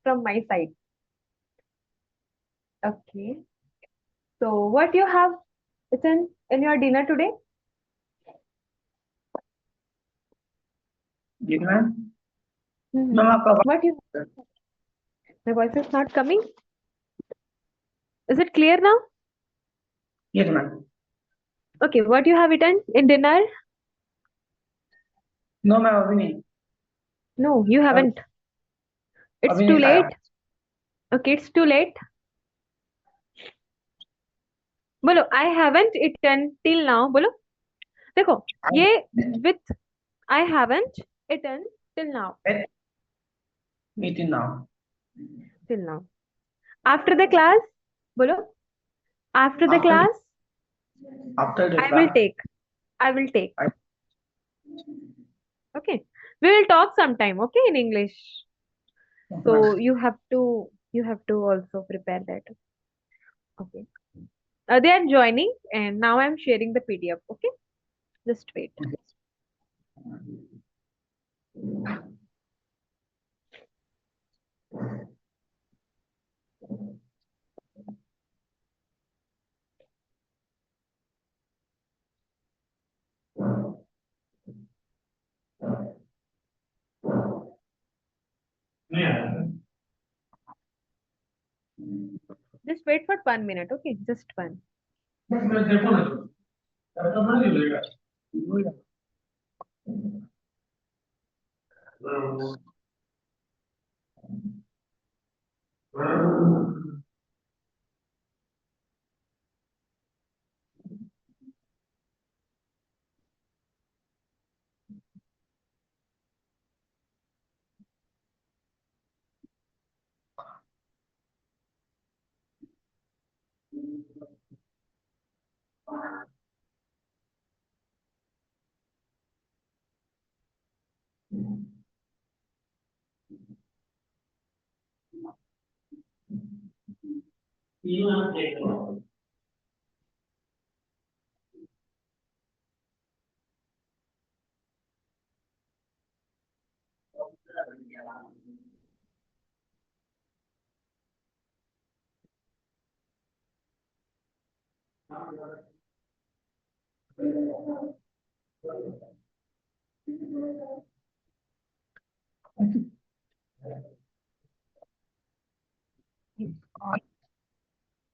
from my side. Okay. So what you have eaten in your dinner today? जी ma'am. Ma'am Hmm. आपका What you? My voice is not coming. Is it clear now? Yes ma'am. Okay. What you have eaten in dinner? No ma'am अभी नहीं। No, you अभी, haven't. It's अभी too नहीं खाया। late. Okay, it's too late. बोलो I haven't eaten till now. बोलो देखो ये with I haven't eaten till now. Hmm, meeting now. till now. After the class, बोलो after the after class after the I will class. take. I will take. Okay. We will talk sometime. Okay, in English. So you have to also prepare that. Okay. They are joining and now I'm sharing the PDF. Okay. Just wait. Just wait for 1 minute. Okay. Just one.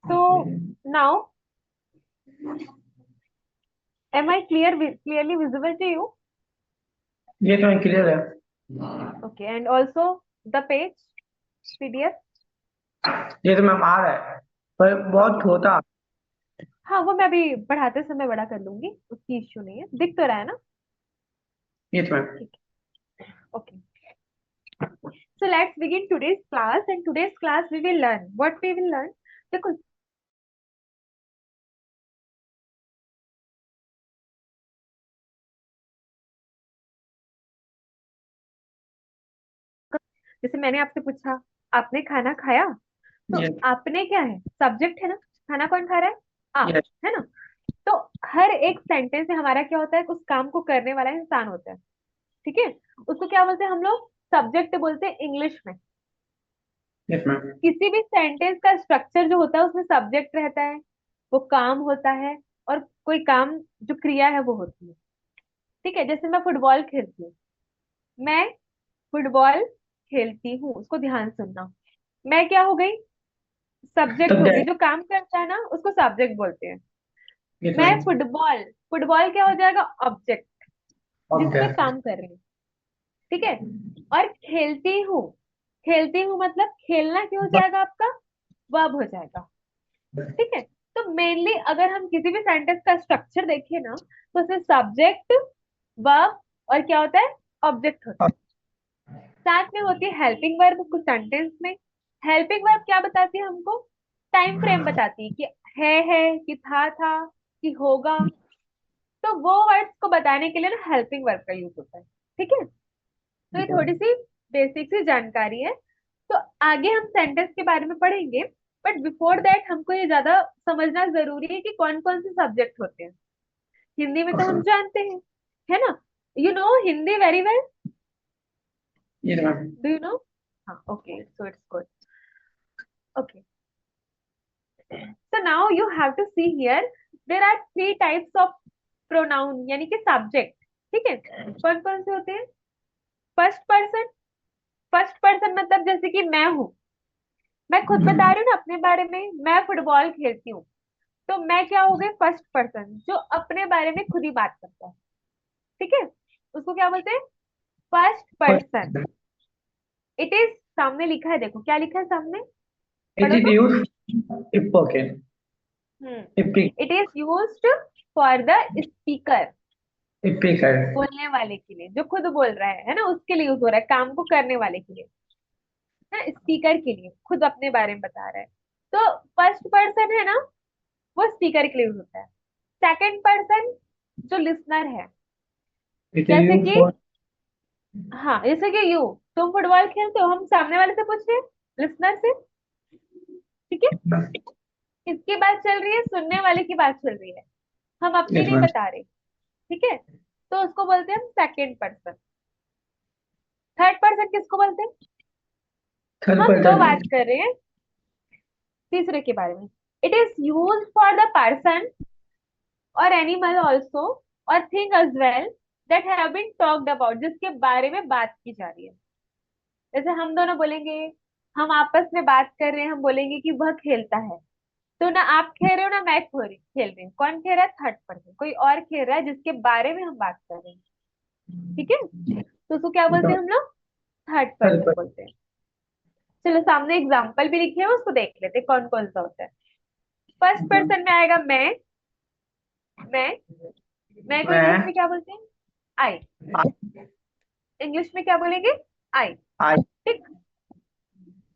So now, am I clearly visible to you? ये तो clear है। Okay. And also the page PDF. ये तो ma'am आ रहा है पर बहुत Okay. छोटा। हाँ वो मैं अभी पढ़ाते समय बड़ा कर लूंगी उसकी इश्यू नहीं है दिख तो रहा है ना यस मैम। ठीक है okay so let's begin today's class and today's class we will learn what we will learn देखो जैसे मैंने आपसे पूछा आपने खाना खाया तो यस आपने क्या है सब्जेक्ट है ना खाना कौन खा रहा है आप यस है ना तो हर एक सेंटेंस में हमारा क्या होता है उस काम को करने वाला इंसान होता है ठीक है उसको क्या बोलते हैं हम लोग सब्जेक्ट बोलते हैं इंग्लिश में यस मैम। किसी भी सेंटेंस का स्ट्रक्चर जो होता है उसमें सब्जेक्ट रहता है वो काम होता है और कोई काम जो क्रिया है वो होती है ठीक है जैसे मैं फुटबॉल खेलती हूँ मैं फुटबॉल खेलती हूँ उसको ध्यान सुनना मैं क्या हो गई सब्जेक्ट तब हो गई दैट। जो काम करता है ना उसको सब्जेक्ट बोलते हैं यस मैं मैम। फुटबॉल फुटबॉल क्या हो जाएगा ऑब्जेक्ट अब जिसमें दैट। काम कर रही हूँ ठीक है और खेलती हूँ मतलब खेलना क्या हो जाएगा आपका वर्ब हो जाएगा ठीक है तो मेनली अगर हम किसी भी सेंटेंस का स्ट्रक्चर देखें ना तो उसमें सब्जेक्ट वर्ब और क्या होता है ऑब्जेक्ट होता है साथ में होती है हेल्पिंग वर्ब कुछ सेंटेंस में हेल्पिंग वर्ब क्या बताती है हमको टाइम फ्रेम बताती है कि है कि था कि होगा तो वो वर्ड्स को बताने के लिए ना हेल्पिंग वर्ब का यूज होता है ठीक है तो ये थोड़ी सी बेसिक सी जानकारी है तो आगे हम सेंटेंस के बारे में पढ़ेंगे बट बिफोर दैट हमको ये ज्यादा समझना जरूरी है कि कौन कौन से सब्जेक्ट होते हैं हिंदी में तो हम जानते हैं है ना you know Hindi very well yes ma'am. Do you know हाँ, okay, so it's good. Okay, so now you have to see here, there are three types of pronoun यानी कि सब्जेक्ट। ठीक है, कौन कौन से होते हैं? First person. फर्स्ट पर्सन मतलब जैसे कि मैं हूँ, मैं खुद बता रही हूँ ना अपने बारे में, मैं फुटबॉल खेलती हूँ, तो मैं क्या हो गई? फर्स्ट पर्सन, जो अपने बारे में खुद ही बात करता है। ठीक है, उसको क्या बोलते हैं? First person. इट इज, सामने लिखा है, देखो क्या लिखा है सामने, इट पढ़ो इज तो। Use okay hmm, EPIC it is used for the speaker, EPIC है। बोलने वाले के लिए, जो खुद बोल रहा है ना, उसके लिए यूज हो रहा है, काम को करने वाले के लिए, ना, स्पीकर के लिए, खुद अपने बारे में बता रहा है। तो फर्स्ट पर्सन है ना, वो स्पीकर के लिए यूज होता है। सेकंड पर्सन जो लिसनर है, इट इज जैसे यूज कि, फॉर हाँ, जैसे कि यू, तुम फुटबॉल खेलते हो, हम सामने वाले से पूछ रहे हैं, लिसनर से। ठीक है, किसकी बात चल रही है? सुनने वाले की बात चल रही है, हम अपनी नहीं बता रहे। ठीक है, तो उसको बोलते हैं हम सेकंड पर्सन। थर्ड पर्सन किसको बोलते हैं? थर्ड हम दो पर्सन। बात कर रहे हैं तीसरे के बारे में। It is use for the person और एनिमल ऑल्सो और thing as well that have been talked about, जिसके बारे में बात की जा रही है। जैसे हम दोनों बोलेंगे, हम आपस में बात कर रहे हैं, हम बोलेंगे कि वह खेलता है, तो ना आप खेल रहे हो ना मैं खेल रही हूँ, कौन खेल रहा है? थर्ड पर्सन, कोई और खेल रहा है जिसके बारे में हम बात कर रहे हैं। ठीक है, तो उसको क्या बोलते हैं हम लोग? थर्ड थर्ड पर्सन बोलते हैं। चलो, सामने एग्जाम्पल भी लिखे हैं, उसको देख लेते हैं कौन कौन सा होता है। First person. पर्सन में आएगा मैं मैं को इंग्लिश मैं में क्या बोलते हैं? आई। इंग्लिश में क्या बोलेंगे? आई। आई ठीक।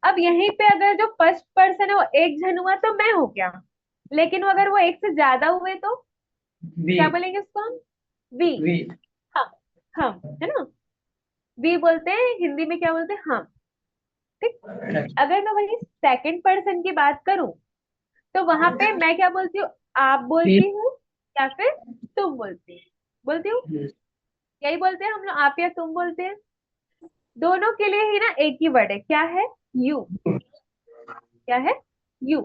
अब यहीं पे अगर जो फर्स्ट पर्सन है वो एक जन हुआ तो मैं हो गया, लेकिन अगर वो एक से ज्यादा हुए तो वी क्या बोलेंगे उसको हम? वी। वी हम। हम, है ना, वी बोलते हैं, हिंदी में क्या बोलते हैं? हम। ठीक। अगर मैं वही सेकंड पर्सन की बात करूं, तो वहां पे मैं क्या बोलती हूँ? आप वी बोलती हूँ या फिर तुम बोलती हूँ। यही बोलते हैं हम लोग, आप या तुम बोलते हैं। दोनों के लिए ही ना एक ही वर्ड है, क्या है? यू। क्या है? यू।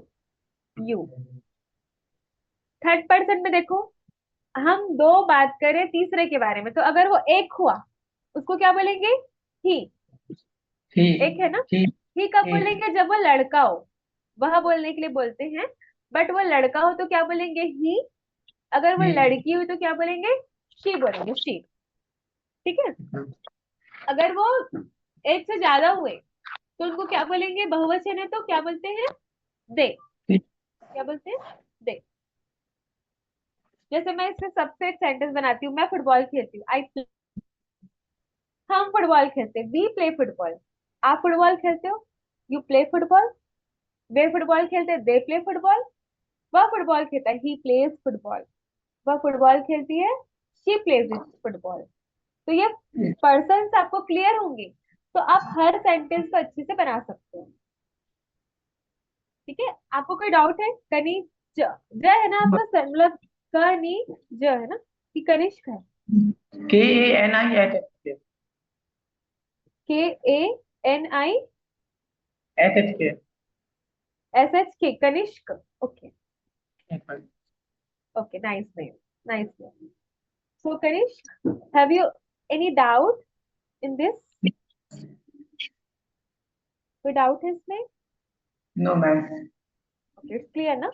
यू। थर्ड पर्सन में देखो, हम दो बात करें तीसरे के बारे में, तो अगर वो एक हुआ, उसको क्या बोलेंगे? ही। ही एक है ना। ही ही कब ही बोलेंगे? जब वो लड़का हो, वह बोलने के लिए बोलते हैं। बट वो लड़का हो तो क्या बोलेंगे? ही। अगर वो ही लड़की हुई तो क्या बोलेंगे? शी बोलेंगे, शी। ठीक है, अगर वो एक से ज्यादा हुए तो उनको क्या बोलेंगे? बहुवचन है तो क्या बोलते हैं? दे। क्या बोलते हैं? दे। जैसे मैं इससे सबसे एक सेंटेंस बनाती हूँ, मैं फुटबॉल खेलती हूँ, हम फुटबॉल खेलते हैं, वी प्ले फुटबॉल। आप फुटबॉल खेलते हो, you play football. Way football खेलते हैं, दे प्ले फुटबॉल। वह फुटबॉल खेलता है, ही प्लेज फुटबॉल। वह फुटबॉल खेलती है, शी प्लेज फुटबॉल। तो ये पर्सन आपको क्लियर होंगे, तो आप हर सेंटेंस को अच्छे से बना सकते हो। ठीक है, आपको कोई डाउट है? कनी ज, ज है ना आपका मतलब, कनी ज है ना, कि कनिष्क है? K A N I H H K A N I H H K S H K, Kanishk. Okay. Okay, nice name, nice name. So Kanishk, have you any doubt in this? कोई डाउट है इसमें? No ma'am. Okay, it's clear ना।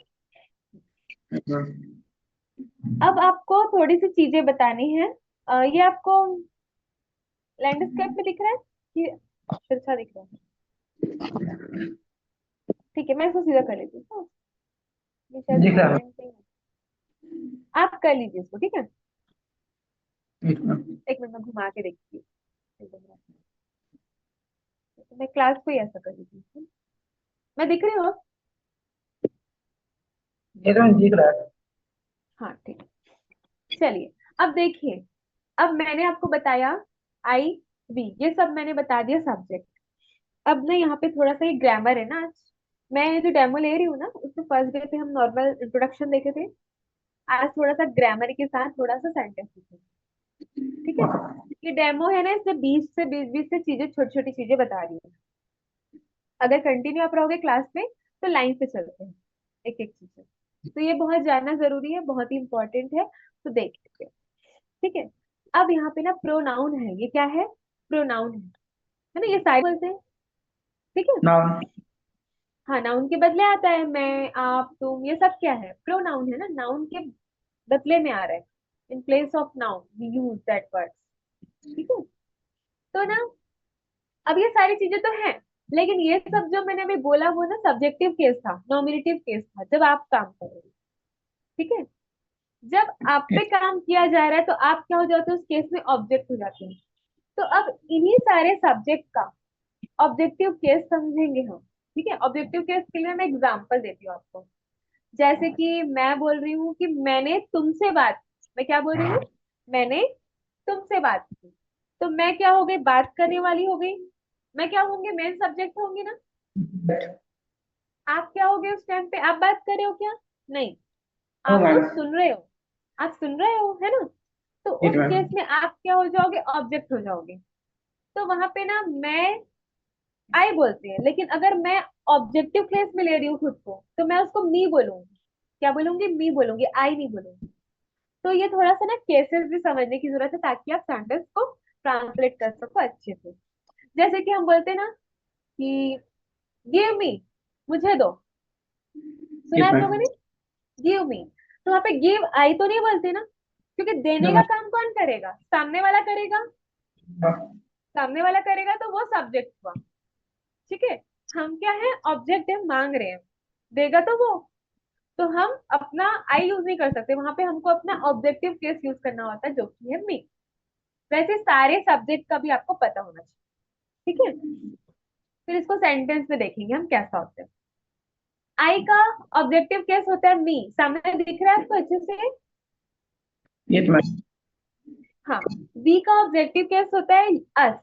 अब आपको थोड़ी सी चीजें बतानी है। ये आपको लैंडस्केप में दिख रहा है कि तिरछा दिख रहा है? ठीक है, मैं इसको सीधा कर लेती हूँ। ये शायद दिख रहा पेमेंट नहीं है। आप कर लीजिए इसको, ठीक है। है। एक मिनट में घुमा के देखती हूँ। तो मैं क्लास को ही ऐसा कर लेती हूँ। मैं दिख रही हूँ? ये तो दिख रहा है। हाँ, ठीक है। चलिए, अब देखिए, अब मैंने आपको बताया आई, वी, ये सब मैंने बता दिया सब्जेक्ट। अब ना यहाँ पे थोड़ा सा ये ग्रामर है ना, आज मैं जो डेमो ले रही हूँ ना, उसमें फर्स्ट डे पे हम नॉर्मल इंट्रोडक्शन देखे थे, आज थोड़ा सा ग्रामर के साथ थोड़ा सा सेंटेंस लिखेंगे। ठीक है, ये डेमो है ना, इसमें 20 से 20 से चीजें, छोटी छोटी चीजें बता रही हूँ। अगर कंटिन्यू आप रहोगे क्लास में तो लाइन से चलते हैं एक एक चीज से। तो ये बहुत जानना जरूरी है, बहुत ही इंपॉर्टेंट है, तो देख लेते हैं। ठीक है। अब यहाँ पे ना प्रोनाउन है, ये क्या है? प्रोनाउन है ना, ये सारे बोलते हैं। ठीक है। नाउन। हाँ, नाउन के बदले आता है मैं, आप, तुम, ये सब क्या है? प्रोनाउन है ना, नाउन के बदले में आ रहा है। In place of noun we use that word. ठीक है। तो ना, अब ये सारी चीजें तो हैं, लेकिन ये सब जो मैंने अभी बोला वो ना सब्जेक्टिव केस था, नॉमिनेटिव केस था, जब आप काम कर रहे हो। ठीक है। जब आप पे काम किया जा रहा है तो आप क्या हो जाते हो उस केस में? ऑब्जेक्ट हो जाते हैं। तो अब इन्हीं सारे सब्जेक्ट का ऑब्जेक्टिव केस समझेंगे हम। ठीक है। ऑब्जेक्टिव केस के लिए मैं एग्जांपल देती हूँ आपको। जैसे कि मैं बोल रही हूँ कि मैंने तुमसे बात की। मैं क्या बोल रही हूँ? मैंने तुमसे बात की। तो मैं क्या हो गई? बात करने वाली हो गई। मैं क्या होंगी? मेन सब्जेक्ट होंगी ना। आप क्या हो गए उस टाइम पे? आप बात कर रहे हो क्या? नहीं, नो आप तो मैम। सुन रहे हो। आप सुन रहे हो, है ना? तो यस उस मैम। केस में आप क्या हो जाओगे? ऑब्जेक्ट हो जाओगे। तो वहां पे ना मैं आई बोलते हैं, लेकिन अगर मैं ऑब्जेक्टिव केस में ले रही हूँ खुद को तो मैं उसको मी बोलूंगी। क्या बोलूंगी? मी बोलूंगी, आई नहीं बोलूंगी। तो ये थोड़ा सा ना केसेस भी समझने की जरूरत है, ताकि आप सेंटेंस को ट्रांसलेट कर सको अच्छे से। जैसे कि हम बोलते हैं ना कि गिव मी, मुझे दो। सुना यस है आप लोगों मैम। ने? Give me. तो वहां पे गिव आई तो नहीं बोलते ना, क्योंकि नो देने का मैम। काम कौन करेगा? सामने वाला करेगा। सामने वाला करेगा तो वो सब्जेक्ट हुआ। ठीक है। हम क्या है? ऑब्जेक्ट है, मांग रहे हैं, देगा तो वो। तो हम अपना आई यूज नहीं कर सकते, वहां पे हमको अपना ऑब्जेक्टिव केस यूज करना होता है, जो कि है मी। वैसे सारे सब्जेक्ट का भी आपको पता होना चाहिए। ठीक है। फिर इसको सेंटेंस में देखेंगे हम कैसा होता है। आई का ऑब्जेक्टिव केस होता है मी। सामने दिख रहा है आपको अच्छे से? Yes ma'am. हाँ। बी का ऑब्जेक्टिव केस होता है अस।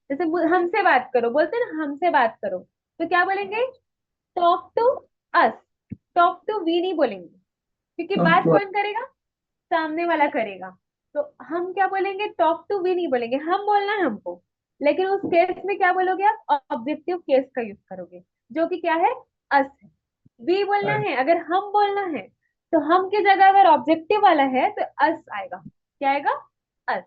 जैसे हमसे बात करो बोलते हैं ना, हमसे बात करो, तो क्या बोलेंगे? Talk to us. Talk to we नहीं बोलेंगे, क्योंकि बात ओके। कौन करेगा? सामने वाला करेगा। तो हम क्या बोलेंगे? टॉक टू वी नहीं बोलेंगे, हम बोलना है हमको। लेकिन उस केस में क्या बोलोगे आप? ऑब्जेक्टिव केस का यूज करोगे, जो कि क्या है? अस है। वी बोलना है, अगर हम बोलना है तो हम की जगह अगर ऑब्जेक्टिव वाला है तो अस आएगा। क्या आएगा? अस।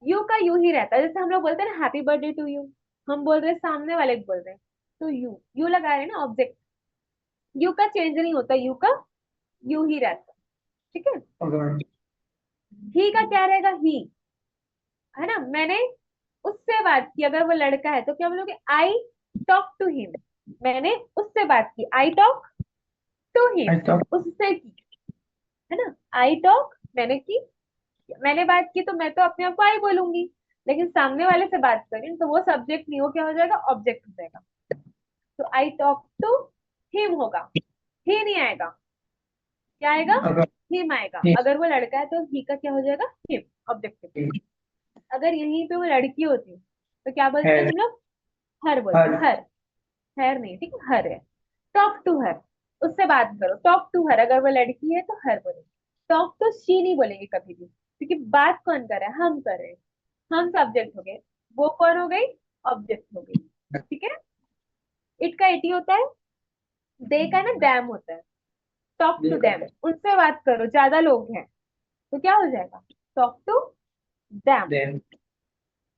यू का यू ही रहता है। जैसे हम लोग बोलते हैं ना हैप्पी बर्थडे टू यू, हम बोल रहे हैं, सामने वाले को बोल रहे हैं, तो यू यू लगा रहे हैं ना ऑब्जेक्ट। यू का चेंज नहीं होता, यू का यू ही रहता है। ठीक है। Okay ma'am. ही का क्या रहेगा? ही, है ना। मैंने उससे बात की, अगर वो लड़का है तो क्या बोलोगे? I talk to him. मैंने उससे बात की, I talk to him. I thought. उससे की, है ना। आई टॉक, मैंने की, मैंने बात की, तो मैं तो अपने आप को आई बोलूंगी। लेकिन सामने वाले से बात करें तो वो सब्जेक्ट नहीं, वो क्या हो जाएगा? ऑब्जेक्ट हो जाएगा। तो आई टॉक टू हिम होगा, ही नहीं आएगा। क्या आएगा? ओके। हिम आएगा। ठीक। अगर वो लड़का है तो ही का क्या हो जाएगा? Him, objective. अगर यहीं पे वो लड़की होती तो क्या बोलते है। हम लोग? हर बोलते, हर। हर। हर नहीं, ठीक है, हर है। टॉक टू हर, उससे बात करो, टॉक टू हर। अगर वो लड़की है तो हर बोलेंगे। टॉक टू शी नहीं बोलेंगे कभी भी, क्योंकि बात कौन कर रहा है? हम कर रहे हैं। हम सब्जेक्ट हो गए, वो कौन हो गई? ऑब्जेक्ट हो गई। ठीक है। इट का इटी होता है, दे का ना डैम होता है। टॉक टू देखा डैम, है। उनसे बात करो, ज्यादा लोग हैं तो क्या हो जाएगा? Talk to them. Then.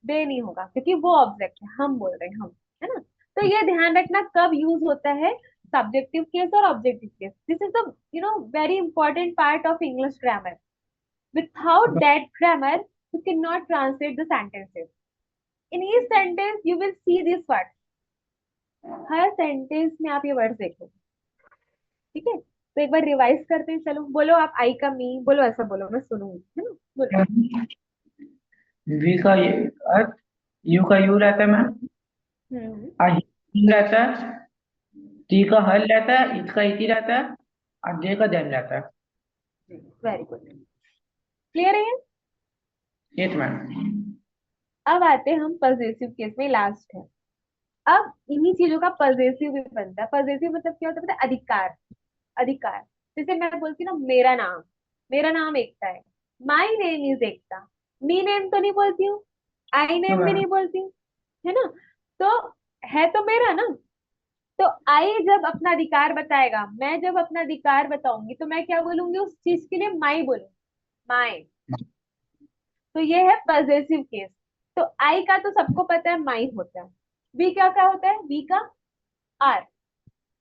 They नहीं होगा, क्योंकि वो ऑब्जेक्ट है, हम बोल रहे हैं हम, है ना। तो ये ध्यान रखना कब यूज होता है, सब्जेक्टिव केस और objective case. This is the very important part of English grammar. Without that grammar, you cannot translate the sentences. In each sentence, you will see these words. Her sentence में आप ये words देखो। ठीक है। तो एक बार revise करते हैं, चलो बोलो आप, आई का मी बोलो, ऐसा बोलो, मैं सुनूंगी, है ना। बोलो। वी का ये अर्थ, यू का यू रहता है मैम। हम्म। आ ही रहता है। टी का हल रहता है, इट का इटी रहता है, और जे का देम रहता है। Very good. क्लियर है? Yes ma'am. अब आते हैं हम पजेसिव केस में, लास्ट है। अब इन्हीं चीजों का पजेसिव भी बनता है। पजेसिव मतलब क्या होता है? पता है? अधिकार। अधिकार। जैसे मैं बोलती हूँ ना, मेरा नाम एकता है। माई name is Ekta. Me name तो नहीं बोलती हूँ, आई नो नेम भी मैम। नहीं बोलती हूँ, है ना। तो है तो मेरा ना। तो आई जब अपना अधिकार बताएगा, मैं जब अपना अधिकार बताऊंगी, तो मैं क्या बोलूंगी उस चीज के लिए? माई बोलूंगी, माई। तो ये है पजेसिव केस। तो आई का तो सबको पता है माई होता है। वी क्या क्या होता है? वी का our,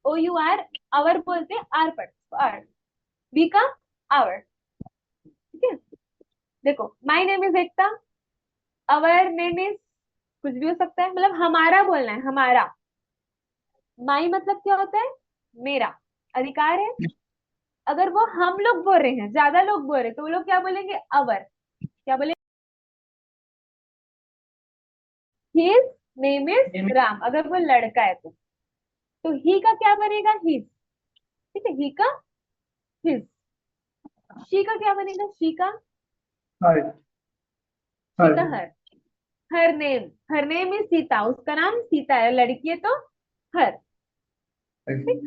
O U R, our बोलते हैं, आर पर आर, वी का आवर। ठीक है। देखो, my name is Ekta, our name is कुछ भी हो सकता है, मतलब हमारा बोलना है, हमारा। माई मतलब क्या होता है? मेरा अधिकार है। अगर वो हम लोग बोल रहे हैं, ज्यादा लोग बोल रहे हैं, तो वो लोग क्या बोलेंगे? अवर। क्या बोलेंगे? हिज नेम इज राम, अगर वो लड़का है तो ही का क्या बनेगा? हिज। ठीक है, ही का हिज। शी का क्या बनेगा? शी का हर शी हर का हर। हर नेम इज सीता, उसका नाम सीता है, लड़की है तो हर। ठीक।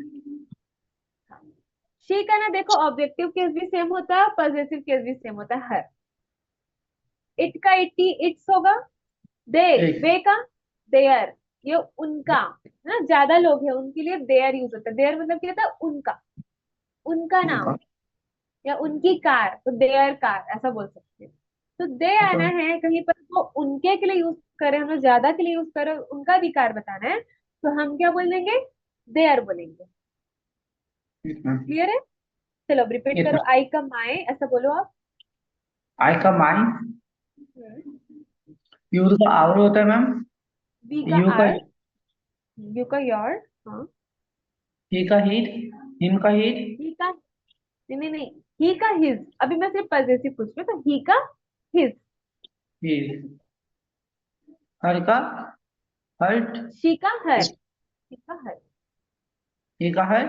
शी का ना, देखो ऑब्जेक्टिव केस भी सेम होता है, पॉजिटिव केस भी सेम होता है, हर। इट का इटी इट्स होगा। दे, एक वे का देयर, ये उनका है ना, ज्यादा लोग हैं उनके लिए देयर यूज होता है। देयर मतलब क्या होता है? उनका, उनका नाम, का या उनकी कार, तो देयर कार ऐसा बोल सकते हैं। तो दे आना है कहीं पर, वो उनके के लिए यूज करे, हम लोग ज्यादा के लिए यूज करे, उनका भी कार बताना है, तो हम क्या बोल देंगे? देयर बोलेंगे। क्लियर है? चलो अब रिपीट एक करो, आई का माए ऐसा बोलो आप। आई का माई, यू का आवर होता है मैम, वी का यू का आर, यू का योर, हाँ। ही का हीट, हिम का हीट, ही का, नहीं नहीं नहीं, ही का हिज, अभी मैं सिर्फ पजेसिव पूछ रही हूँ, तो ही का हिज। ही, हर का हर्ट, शी का हर, शी का हर। ही का हर,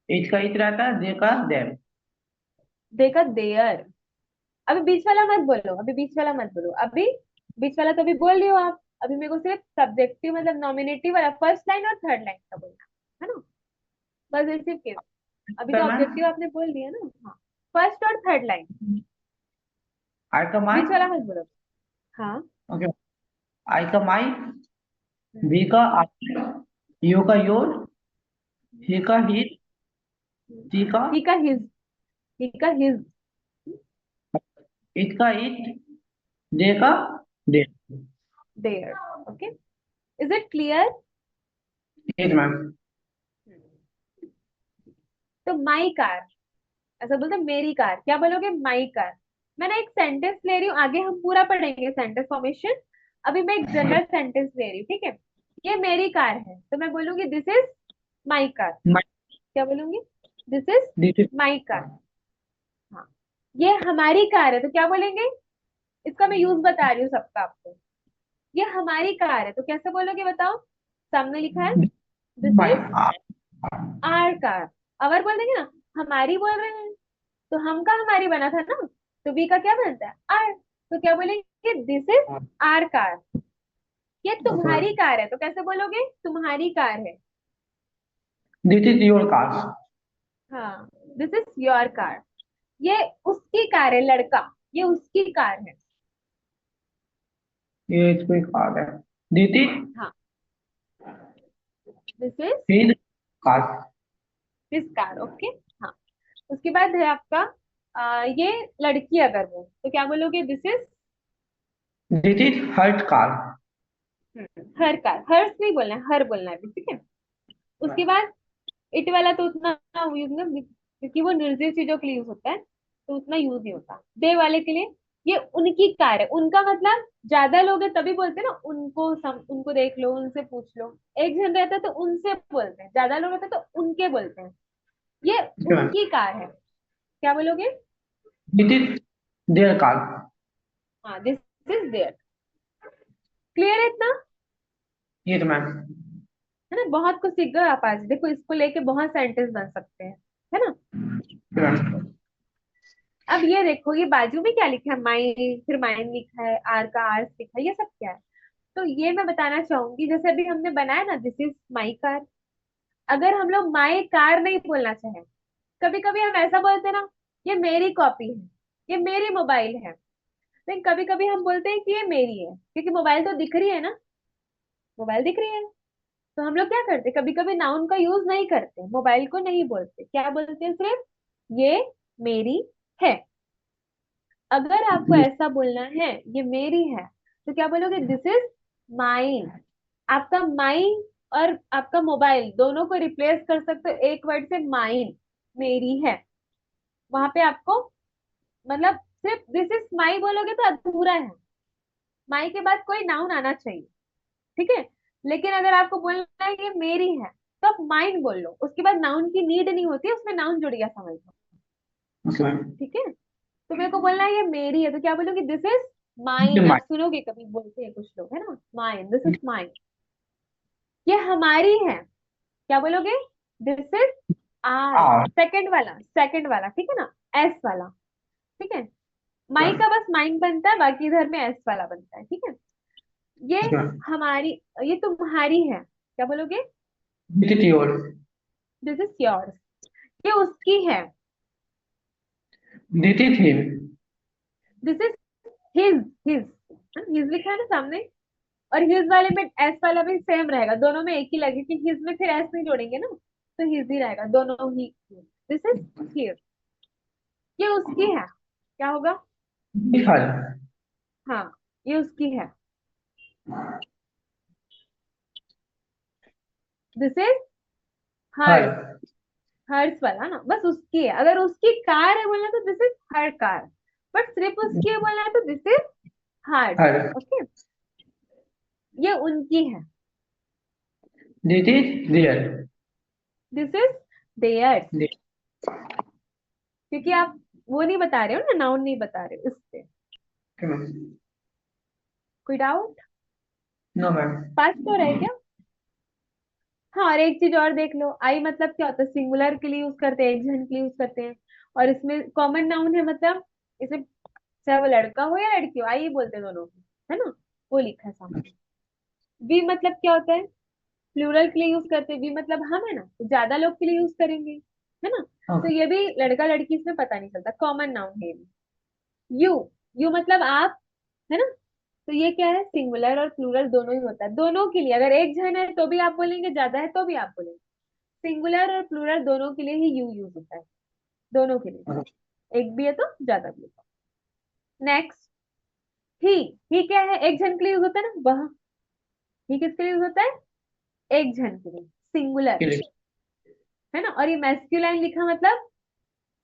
इट का इट रहता है, दे का देम। दे का देयर। अभी बीच वाला मत बोलो, अभी बीच वाला मत बोलो, अभी बीच वाला तो अभी बोल रही हो आप। अभी मेरे को सिर्फ सब्जेक्टिव मतलब नॉमिनेटिव वाला फर्स्ट लाइन और थर्ड लाइन का बोलना है ना, पॉजिटिव केस। अभी तो मैम ऑब्जेक्टिव आपने बोल दिया ना, हाँ। फर्स्ट और थर्ड लाइन, आई का माई, बीच वाला मत बोलो। हाँ। ओके, आई का माई, हम्म, वी का आई, यू का योर, ही का हीट, सी का ही का हिज, ही का हिज। इट का इट, दे का they. There. Okay, is it clear? ठीक मैम। तो माई कार, ऐसा बोलते हैं मेरी कार, क्या बोलोगे? My car. मैं ना एक सेंटेंस ले रही हूँ, आगे हम पूरा पढ़ेंगे सेंटेंस फॉर्मेशन। अभी मैं एक जनरल सेंटेंस ले रही हूँ, ठीक है? ये मेरी कार है, तो मैं बोलूंगी दिस इज माई कार। क्या बोलूंगी? This is this is my car. हाँ। ये हमारी कार है, तो क्या बोलेंगे? इसका मैं यूज बता रही हूँ सबका आपको। ये हमारी कार है, तो कैसे बोलोगे बताओ? सामने लिखा है this my, is are car. Our बोल देंगे ना, हमारी बोल रहे हैं, तो हम का हमारी बना था ना, तो वी का क्या बनता है? आर। तो क्या बोलेंगे? This is are car. ये ओके तुम्हारी मैम, कार है, तो कैसे बोलोगे? तुम्हारी कार है। दिस इज योर कार, हाँ, दिस इज योर कार। ये उसकी कार है, लड़का, ये उसकी कार है। ये इसकी कार है, दिस इज हाँ, this is his car, this car. Okay. हाँ। उसके बाद है आपका ये लड़की अगर वो, तो क्या बोलोगे? This is this is hurt car. Her car. हर्ष नहीं बोलना है, हर बोलना है अभी, ठीक है? उसके बाद इट वाला तो उतना यूज ना, क्योंकि वो निर्जीव चीजों के लिए यूज होता है, तो उतना यूज नहीं होता। दे वाले के लिए, ये उनकी कार है, उनका मतलब ज्यादा लोग हैं तभी बोलते हैं ना, उनको देख लो, उनसे पूछ लो। एक जन रहता है तो उनसे बोलते हैं, ज्यादा लोग रहते हैं तो उनके बोलते हैं। ये ठीक है मैम, उनकी कार है, क्या बोलोगे? This is their car. हाँ, दिस इज देयर। क्लियर है इतना? ये तो मैम, है ना, बहुत कुछ सीख गए आप आज। देखो, इसको लेके बहुत सेंटेंस बन सकते हैं, है ना? ठीक है मैम, अब ये देखो, ये बाजू में क्या लिखा है? माई, फिर माइन लिखा है, आर का आर्स लिखा है, ये सब क्या है? तो ये मैं बताना चाहूंगी, जैसे अभी हमने बनाया ना, दिस इज माई कार। अगर हम लोग माई कार नहीं बोलना चाहें, कभी कभी हम ऐसा बोलते हैं ना, ये मेरी कॉपी है, ये मेरी मोबाइल है। लेकिन कभी कभी हम बोलते हैं कि ये मेरी है, क्योंकि मोबाइल तो दिख रही है ना, मोबाइल दिख रही है। तो हम लोग क्या करते, कभी कभी नाउन का यूज नहीं करते, मोबाइल को नहीं बोलते, क्या बोलते हैं सिर्फ ये मेरी है। अगर आपको ऐसा बोलना है ये मेरी है, तो क्या बोलोगे, दिस इज माइन। आपका माइन और आपका मोबाइल दोनों को रिप्लेस कर सकते हो एक वर्ड से, माइन, मेरी है। वहां पे आपको मतलब सिर्फ दिस इज माई बोलोगे तो अधूरा है, माई के बाद कोई नाउन आना चाहिए, ठीक है। लेकिन अगर आपको बोलना है ये मेरी है, तो आप माइन बोल लो, उसके बाद नाउन की नीड नहीं होती, उसमें नाउन जुड़ गया, समझ लो, ओके। ठीक है। तो मेरे को बोलना है ये मेरी है, तो क्या बोलोगे, दिस इज ये माइन। आप माइक। सुनोगे कभी बोलते हैं कुछ लोग, है ना, माइन, दिस इज माइन, ये हमारी है, क्या बोलोगे, this is our. Our. Second वाला ठीक है ना, एस वाला, ठीक है। माई का बस माइन बनता है, बाकी इधर में एस वाला बनता है, ठीक है। ये हमारी, ये तुम्हारी है, क्या बोलोगे, this is your. This is yours. ये उसकी है, this is him. This is his. His, his लिखा है ना सामने, और हिज वाले में एस वाला भी सेम रहेगा, दोनों में एक ही लगे कि हिज में फिर एस नहीं जोड़ेंगे ना, तो हिज ही रहेगा दोनों ही। दिस इज हिज, ये उसकी है, क्या होगा, दिस हर। हाँ, ये उसकी है, this is her. Hers. Hers वाला ना, बस उसकी है। अगर उसकी कार है बोलना तो this is her car, but सिर्फ उसकी है बोलना है तो this is hers. Her. Okay, ये उनकी है, this is their. This is theirs. क्योंकि आप वो नहीं बता रहे हो ना, नाउन नहीं बता रहे हो, इससे। कोई डाउट, नो मैम। पास तो रहे क्या। हाँ, और एक चीज और देख लो, आई मतलब क्या होता है, सिंगुलर के लिए यूज करते हैं, एक जन के लिए यूज करते हैं, और इसमें कॉमन नाउन है, मतलब इसे चाहे वो लड़का हो या लड़की हो, आई ही बोलते हैं दोनों को, है ना, वो लिखा है सामने। वी मतलब क्या होता है, प्लूरल के लिए यूज करते हैं, वी मतलब हम है ना, तो ज्यादा लोग के लिए यूज करेंगे, है ना। तो ये भी लड़का लड़की इसमें पता नहीं चलता, कॉमन नाउन है। यू, यू मतलब आप, है ना। तो ये क्या है, सिंगुलर और प्लूरल दोनों ही होता है, दोनों के लिए, अगर एक जन है तो भी आप बोलेंगे, ज्यादा है तो भी आप बोलेंगे। सिंगुलर और प्लूरल दोनों के लिए ही यू यूज होता है, दोनों के लिए, एक भी है तो ज्यादा भी है तो। नेक्स्ट, ही। ही क्या है, एक जन के लिए यूज होता है ना, वह। ही किसके लिए यूज होता है, एक जन के लिए, सिंगुलर, है ना। और ये मैस्कुलाइन लिखा मतलब,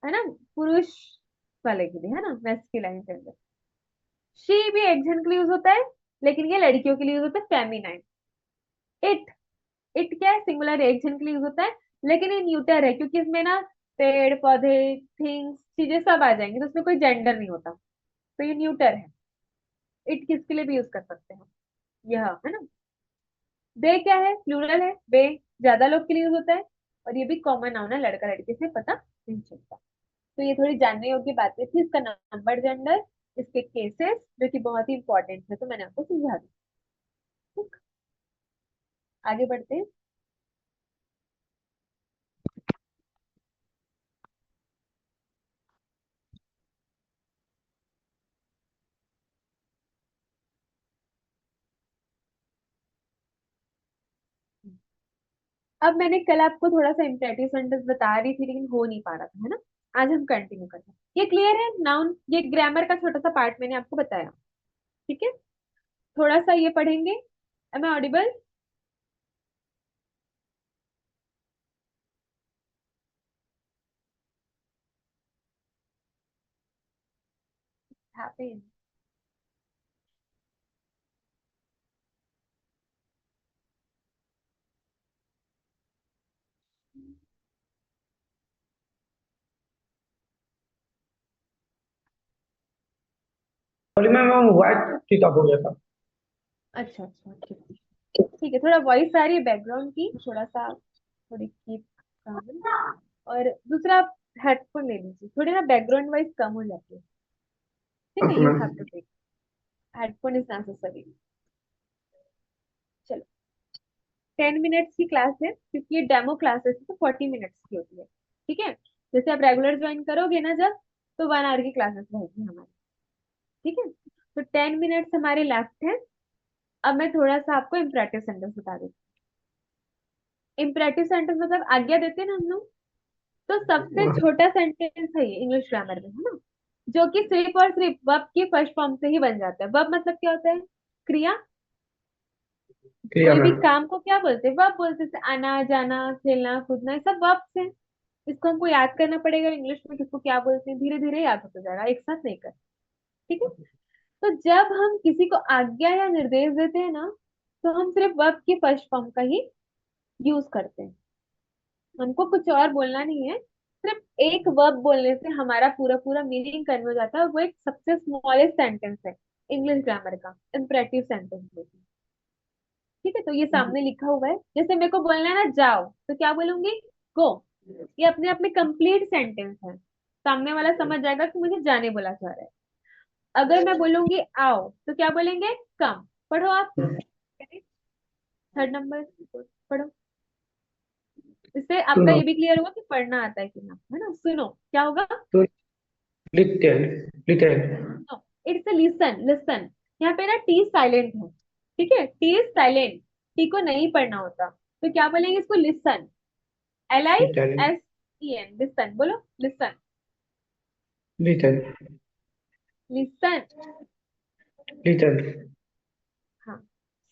है ना, पुरुष वाले के लिए, है ना, मैस्कुलाइन के अंदर। शी भी एक जन के लिए यूज होता है, लेकिन ये लड़कियों के लिए यूज होता है, फेमिनाइन। इट, इट क्या है, सिंगुलर एक जन के लिए यूज होता है, लेकिन ये न्यूटर है, क्योंकि इसमें ना पेड़ पौधे, थिंग्स, चीजें सब आ जाएंगी, तो उसमें कोई जेंडर नहीं होता, तो ये न्यूटर है। इट किसके लिए भी यूज कर सकते हैं, यह, है ना। दे क्या है, प्लूरल है, बे ज्यादा लोग के लिए यूज होता है, और ये भी कॉमन नाउन है, लड़का लड़की से पता नहीं चलता। तो ये थोड़ी जानने योग्य बातें थी, इसका नंबर, जेंडर, इसके केसेस, जो कि बहुत ही इंपॉर्टेंट है, तो मैंने आपको समझा दी। ठीक, आगे बढ़ते हैं। अब मैंने कल आपको थोड़ा सा इम्परेटिव सेंटेंस बता रही थी, लेकिन हो नहीं पा रहा था, है ना। आज हम कंटिन्यू करते हैं, ये क्लियर है, नाउन, ये ग्रामर का छोटा सा पार्ट मैंने आपको बताया, ठीक है। थोड़ा सा ये पढ़ेंगे, am I audible, happen. Sorry ma'am, वो वाइट पिकअप हो गया था। अच्छा अच्छा, ठीक है, ठीक है, थोड़ा वॉइस आ रही है बैकग्राउंड की, थोड़ा सा, थोड़ी कीप काम। और दूसरा, आप हेडफोन ले लीजिए, थोड़ी ना बैकग्राउंड वॉइस कम हो जाती है, ठीक है, okay you ma'am. Have to take headphone is necessary. चलो, 10 मिनट्स की क्लास है, क्योंकि ये डेमो क्लासेस है, तो 40 मिनट्स की होती है, ठीक है। जैसे आप रेगुलर ज्वाइन करोगे ना जब, तो 1 आवर की क्लासेस रहेगी हमारी, ठीक है। तो 10 मिनट्स हमारे लेफ्ट है। अब मैं थोड़ा सा आपको इम्परेटिव सेंटेंस बता देती इम्परेटिव सेंटेंस मतलब आज्ञा देते हैं ना हम लोग। तो सबसे छोटा सेंटेंस है ये इंग्लिश ग्रामर में, है ना, जो कि सिर्फ और सिर्फ वर्ब की फर्स्ट फॉर्म से ही बन जाता है। वर्ब मतलब क्या होता है? क्रिया। क्रिया कोई भी मैम। काम को क्या बोलते हैं? वर्ब बोलते हैं। जैसे आना जाना खेलना कूदना, ये सब वर्ब से। इसको हमको याद करना पड़ेगा इंग्लिश में किसको क्या बोलते हैं, धीरे धीरे याद होता जाएगा, एक साथ नहीं कर। ठीक है। तो जब हम किसी को आज्ञा या निर्देश देते हैं ना, तो हम सिर्फ वर्ब की फर्स्ट फॉर्म का ही यूज करते हैं। हमको कुछ और बोलना नहीं है। सिर्फ एक वर्ब बोलने से हमारा पूरा पूरा मीनिंग कन्वे हो जाता है, और वो एक सबसे स्मॉलेस्ट सेंटेंस है इंग्लिश ग्रामर का, इंपरेटिव सेंटेंस। ठीक है। तो ये सामने लिखा हुआ है, जैसे मेरे को बोलना है ना जाओ, तो क्या बोलूंगी? गो। ये अपने आप में कंप्लीट सेंटेंस है। सामने वाला समझ जाएगा कि मुझे जाने बोला जा रहा है। अगर मैं बोलूंगी आओ, तो क्या बोलेंगे? कम। पढ़ो आप। थर्ड नंबर पढ़ो। इससे आपका सुनो। ये भी क्लियर होगा कि पढ़ना आता है कि ना, है ना। सुनो क्या होगा? तो little. Little. It's listen, listen. यहाँ पे ना टी साइलेंट है। ठीक है, टी इज साइलेंट। टी को नहीं पढ़ना होता, तो क्या बोलेंगे इसको? Listen. L I little. S E N, listen बोलो। लिसन। लिटल। लिसन। लिटल। हाँ।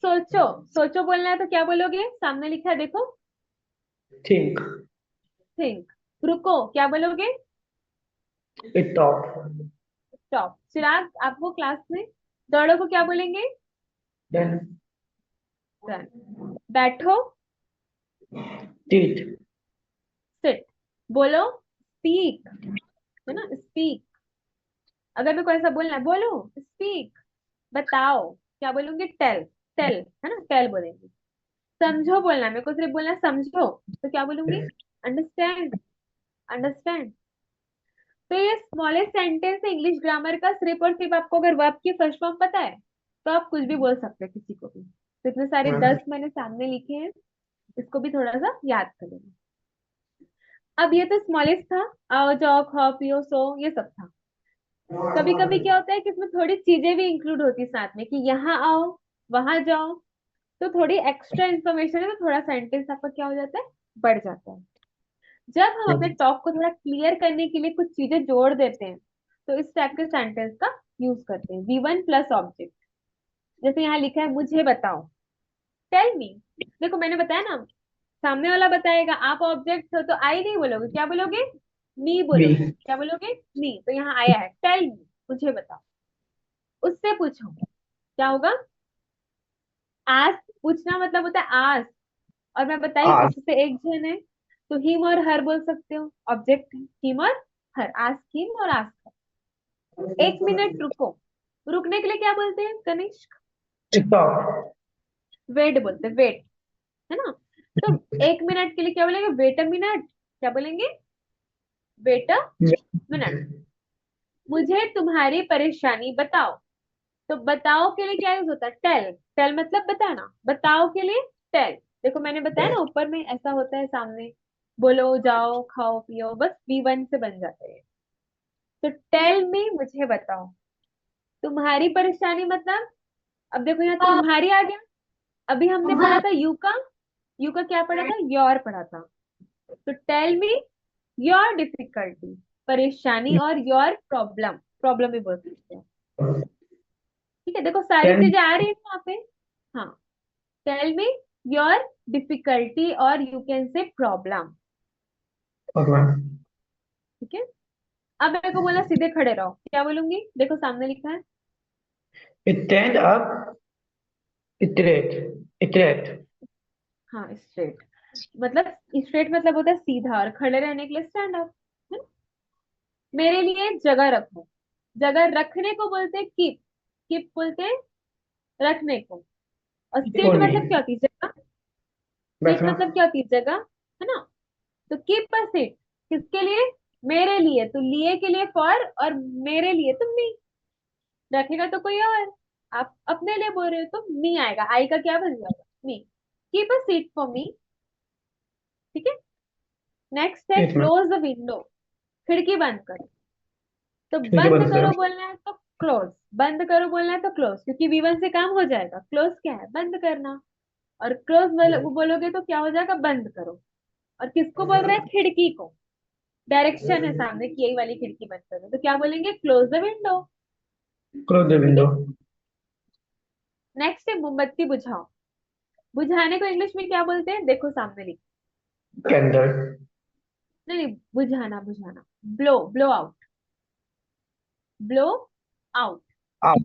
सोचो। सोचो बोलना है तो क्या बोलोगे? सामने लिखा है देखो। थिंक। थिंक। रुको क्या बोलोगे? स्टॉप। स्टॉप। चिराग, आपको क्लास में दौड़ो को क्या बोलेंगे? देन। रन। बैठो। टीथ। सिट। बोलो। स्पीक, है ना, स्पीक। अगर मेरे को ऐसा बोलना है, बोलो स्पीक। बताओ, क्या बोलूंगी? टेल। टेल, है ना, टेल बोलेंगे। समझो बोलना है, मेरे को सिर्फ बोलना है समझो, तो क्या बोलूंगी? अंडरस्टैंड। अंडरस्टैंड। तो ये स्मॉलेस्ट सेंटेंस है इंग्लिश ग्रामर का। सिर्फ और सिर्फ आपको अगर वर्ब की फर्स्ट फॉर्म पता है, तो आप कुछ भी बोल सकते हैं किसी को भी। तो इतने सारे 10 मैंने सामने लिखे हैं, इसको भी थोड़ा सा याद कर लेना। अब ये तो स्मॉलेस्ट था। आओ जाओ खाओ पियो सो, ये सब था। कभी कभी क्या होता है कि इसमें थोड़ी चीजें भी इंक्लूड होती है साथ में, कि यहाँ आओ वहां जाओ। तो थोड़ी एक्स्ट्रा इन्फॉर्मेशन है, तो थोड़ा सेंटेंस आपका क्या हो जाता है? बढ़ जाता है। जब हम अपने टॉक को थोड़ा क्लियर करने के लिए कुछ चीजें जोड़ देते हैं, तो इस टाइप के सेंटेंस का यूज करते हैं। V1 plus object. जैसे यहाँ लिखा है मुझे बताओ। Tell me. देखो मैंने बताया ना, सामने वाला बताएगा, आप ऑब्जेक्ट हो तो आई नहीं बोलोगे, क्या बोलोगे? मी मी। बोलोगे। क्या बोलोगे? मी। तो यहाँ आया है टेल मी, मुझे बताओ। उससे पूछो, क्या होगा? आज। पूछना मतलब होता है आज। और मैं बताई आज। उससे एक जन है, तो हिम और हर बोल सकते हो, ऑब्जेक्ट है हिम और हर। आज हिम और आज हर। एक मिनट रुको। रुकने के लिए क्या बोलते हैं कनिष्क? स्टॉप। वेट बोलते हैं, वेट, है ना। तो एक मिनट के लिए क्या बोलेंगे? Wait a minute. क्या बोलेंगे? Wait a minute. मुझे तुम्हारी परेशानी बताओ। तो बताओ के लिए क्या यूज होता है? टेल। टेल मतलब बताना, बताओ के लिए टेल। देखो मैंने बताया ना ऊपर में ऐसा होता है सामने। बोलो जाओ खाओ पियो, बस V1 से बन जाता है। तो टेल मी, मुझे बताओ। तुम्हारी परेशानी मतलब, अब देखो यहाँ तुम्हारी आ गया। अभी हमने पढ़ा था यू का। यू का क्या पढ़ा था? योर पढ़ा था। तो टेल मी योर डिफिकल्टी, परेशानी, और योर प्रॉब्लम, प्रॉब्लम भी बोल सकते हैं। ठीक है, देखो सारी टेन। चीजें आ रही है वहां पे। हाँ। टेल मी योर डिफिकल्टी, और यू कैन से प्रॉब्लम। भगवान। ठीक है। अब मेरे को बोला सीधे खड़े रहो, क्या बोलूंगी? देखो सामने लिखा है। Stand up straight. स्ट्रेट। हाँ स्ट्रेट। मतलब स्ट्रेट मतलब होता है सीधा, और खड़े रहने के लिए स्टैंड अप। मेरे लिए जगह रखो। जगह रखने को बोलते हैं कीप। कीप बोलते हैं रखने को। और सीट ओनली। मतलब क्या होती है? जगह। सीट बैठना। मतलब क्या होती है? जगह, है ना। तो कीप अ सीट किसके लिए? मेरे लिए। तो लिए के लिए फॉर, और मेरे लिए तो मी। रखेगा तो कोई और, आप अपने लिए बोल रहे हो तो मी आएगा। आई का क्या बन जाएगा? Me. Keep a seat for me. ठीक है। नेक्स्ट है yes ma'am. Close the window. खिड़की बंद करो। तो खिड़की बंद बंद करो। करो बोलना है तो क्लोज। बंद करो बोलना है तो क्लोज, क्योंकि V1 से काम हो जाएगा। क्लोज क्या है? बंद करना। और क्लोज बोलोगे तो क्या हो जाएगा, बंद करो। और किसको बोल रहे हैं, खिड़की को। डायरेक्शन है सामने कि यही वाली खिड़की बंद करो, तो क्या बोलेंगे, close the window. Close the ठीक है। विंडो। नेक्स्ट है मोमबत्ती बुझाओ। बुझाने को इंग्लिश में क्या बोलते हैं, देखो सामने लिख। कैंडल। नहीं नहीं, बुझाना बुझाना, blow, blow out, blow out. आप।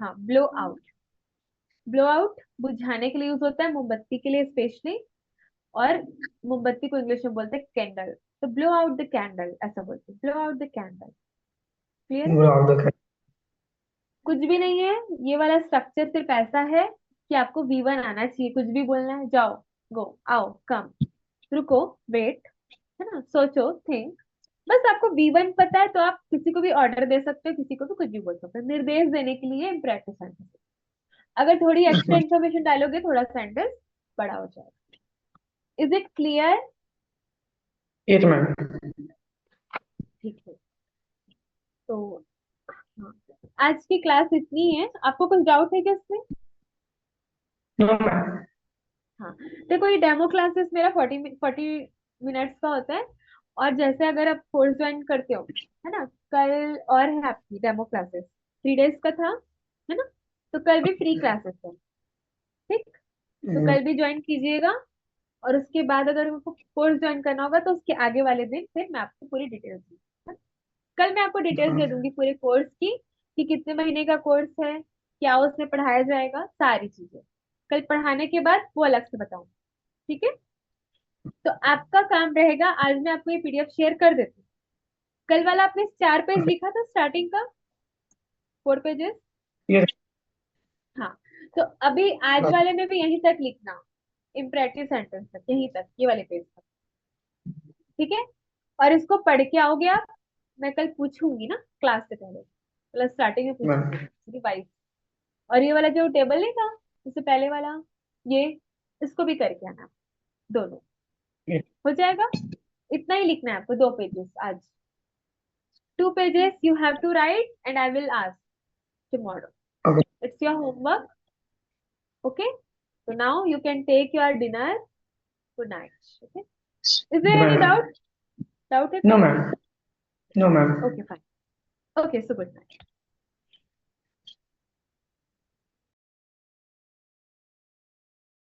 हाँ, ब्लो आउट। ब्लो आउट बुझाने के लिए यूज होता है, मोमबत्ती के लिए स्पेशली। और मोमबत्ती को इंग्लिश में बोलते हैं कैंडल। तो ब्लो आउट द कैंडल ऐसा बोलते हैं, blow out the candle. Clear है। Of the. कुछ भी नहीं है, ये वाला स्ट्रक्चर सिर्फ ऐसा है कि आपको V1 आना चाहिए, कुछ भी बोलना है, जाओ, गो, आओ, कम, रुको, वेट, है ना, सोचो, थिंक। बस आपको V1 पता है तो आप किसी को भी ऑर्डर दे सकते हो, किसी को भी कुछ भी बोल सकते हो, निर्देश देने के लिए इम्परेटिव सेंटेंस। अगर थोड़ी एक्स्ट्रा इन्फॉर्मेशन डालोगे, थोड़ा सेंटेंस बड़ा हो जाएगा। Is it clear. एक मैम। ठीक है। तो हाँ, आज की क्लास इतनी है, आपको कुछ डाउट है क्या इसमें। No ma'am. हाँ, देखो ये डेमो क्लासेस मेरा 40 मिनट्स का होता है। और जैसे अगर आप कोर्स ज्वाइन करते हो, है ना, कल और है आपकी डेमो क्लासेस, 3 डेज का था, है ना, तो कल भी फ्री क्लासेस है। ठीक। तो कल भी ज्वाइन कीजिएगा। और उसके बाद अगर आपको कोर्स ज्वाइन करना होगा तो उसके आगे वाले दिन फिर मैं आपको पूरी डिटेल्स दूंगी। कल मैं आपको डिटेल्स दे दूंगी पूरे कोर्स की, कि कितने महीने का कोर्स है, क्या उसमें पढ़ाया जाएगा, सारी चीजें कल पढ़ाने के बाद वो अलग से बताऊंगी। ठीक है। तो आपका काम रहेगा, आज मैं आपको ये PDF शेयर कर देती हूँ। कल वाला आपने 4 पेज लिखा था स्टार्टिंग का, 4 पेजेस। यस। हाँ। तो अभी आज वाले में भी यहीं तक लिखना, इम्परेटिव सेंटेंस तक, यहीं तक, ये वाले पेज तक। ठीक है। और इसको पढ़ के आओगे आप, मैं कल पूछूंगी ना क्लास से पहले, मतलब स्टार्टिंग में मैम। पूछूंगी रिवाइज। और ये वाला जो टेबल नहीं था, उससे पहले वाला, ये, इसको भी करके आना, दोनों। हो जाएगा। इतना ही लिखना है आपको, 2 पेजेस आज। 2 pages you have to write and I will ask tomorrow. Okay. It's your homework. Okay. So now you can take your dinner. Good night. Okay. Is there any ma'am. doubt? Doubt है no कोई? Ma'am. No ma'am. Okay, fine. Okay, so good night.